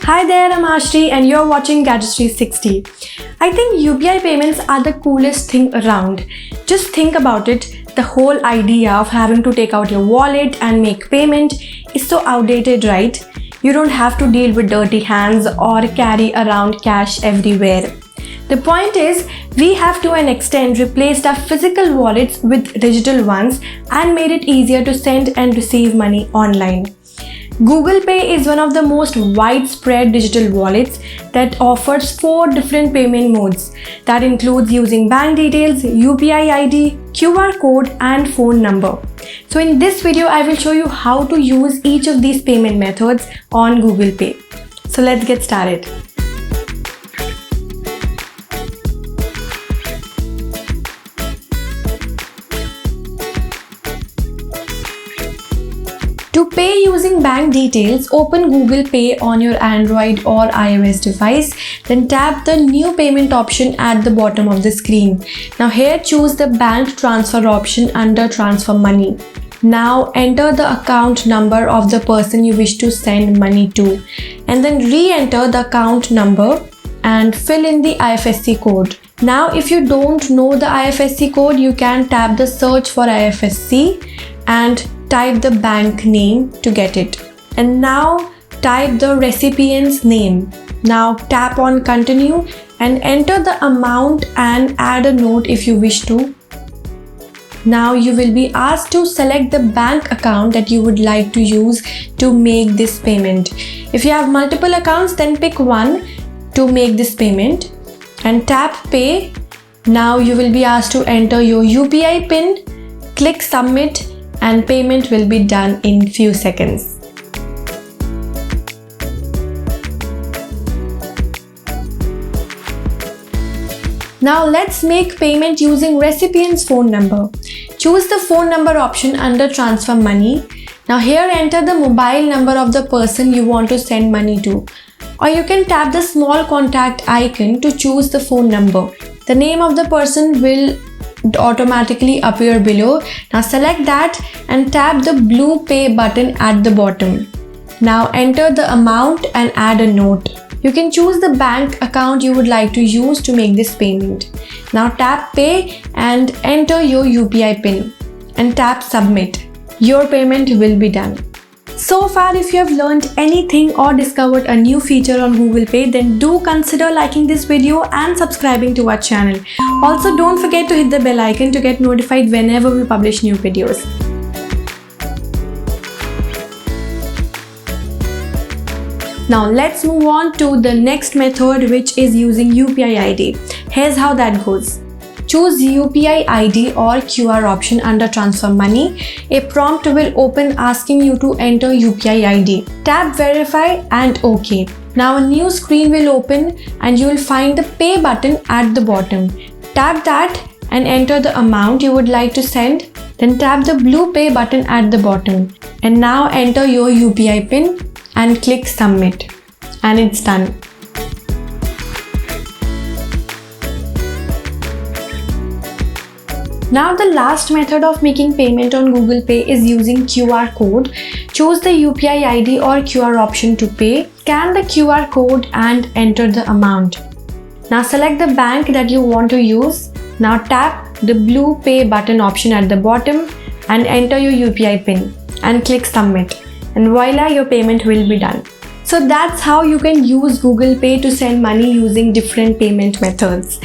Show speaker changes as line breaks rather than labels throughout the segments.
Hi there, I'm Ashri and you're watching Gadgets 360. I think UPI payments are the coolest thing around. Just think about it, the whole idea of having to take out your wallet and make payment is so outdated, right? You don't have to deal with dirty hands or carry around cash everywhere. The point is, we have to an extent replaced our physical wallets with digital ones and made it easier to send and receive money online. Google Pay is one of the most widespread digital wallets that offers 4 different payment modes. That includes using bank details, UPI ID, QR code and phone number. So in this video, I will show you how to use each of these payment methods on Google Pay. So let's get started. To pay using bank details, open Google Pay on your Android or iOS device, then tap the new payment option at the bottom of the screen. Now here choose the bank transfer option under transfer money. Now enter the account number of the person you wish to send money to and then re-enter the account number and fill in the IFSC code. Now if you don't know the IFSC code, you can tap the search for IFSC and type the bank name to get it. And now type the recipient's name. Now tap on continue and enter the amount and add a note if you wish to. Now you will be asked to select the bank account that you would like to use to make this payment. If you have multiple accounts, then pick one to make this payment and tap pay. Now you will be asked to enter your UPI PIN, click submit and payment will be done in few seconds. Now let's make payment using recipient's phone number. Choose the phone number option under transfer money. Now here enter the mobile number of the person you want to send money to. Or you can tap the small contact icon to choose the phone number. The name of the person will automatically appear below. Now select that and tap the blue pay button at the bottom. Now enter the amount and add a note. You can choose the bank account you would like to use to make this payment. Now tap pay and enter your UPI PIN and tap submit. Your payment will be done. So far, if you have learned anything or discovered a new feature on Google Pay, then do consider liking this video and subscribing to our channel. Also, don't forget to hit the bell icon to get notified whenever we publish new videos. Now let's move on to the next method, which is using UPI ID. Here's how that goes. Choose UPI ID or QR option under transfer money. A prompt will open asking you to enter UPI ID. Tap verify and OK. Now a new screen will open and you will find the pay button at the bottom. Tap that and enter the amount you would like to send. Then tap the blue pay button at the bottom. And now enter your UPI PIN and click submit. And it's done. Now the last method of making payment on Google Pay is using QR code. Choose the UPI ID or QR option to pay. Scan the QR code and enter the amount. Now select the bank that you want to use. Now tap the blue pay button option at the bottom and enter your UPI PIN and click submit. And voila, your payment will be done. So that's how you can use Google Pay to send money using different payment methods.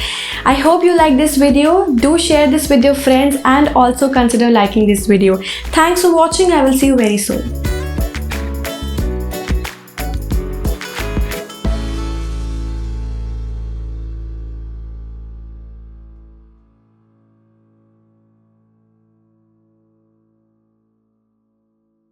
I hope you like this video. Do share this with your friends and also consider liking this video. Thanks for watching. I will see you very soon.